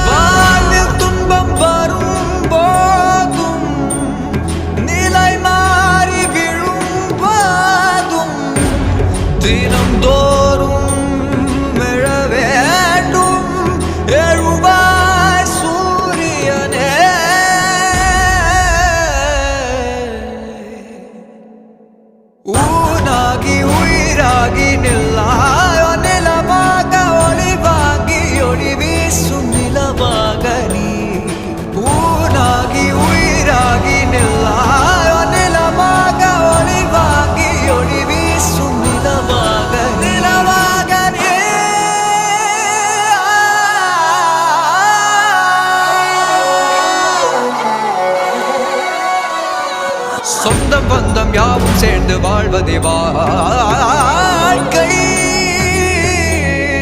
வாழ்வில் துன்பம் வரும் போதும் நிலை மாறி விழும் போதும் தினம்தோறும் எழ வேண்டும் எழுவாய் சூரியனே. ஊனாகி உயிராகி நில்லாயோ நிலமாக ஒளிவாகி ஒளி வீசும் நிலமாக நீ. ஊனாகி உயிராகி நில்லாயோ நிலமாக ஒளிவாகி ஒளி வீசும் நிலமாக நிலமாக நீ. சொந்தம் பந்தம் யாவும் சேர்ந்து வாழ்வதே வாழ்க்கை.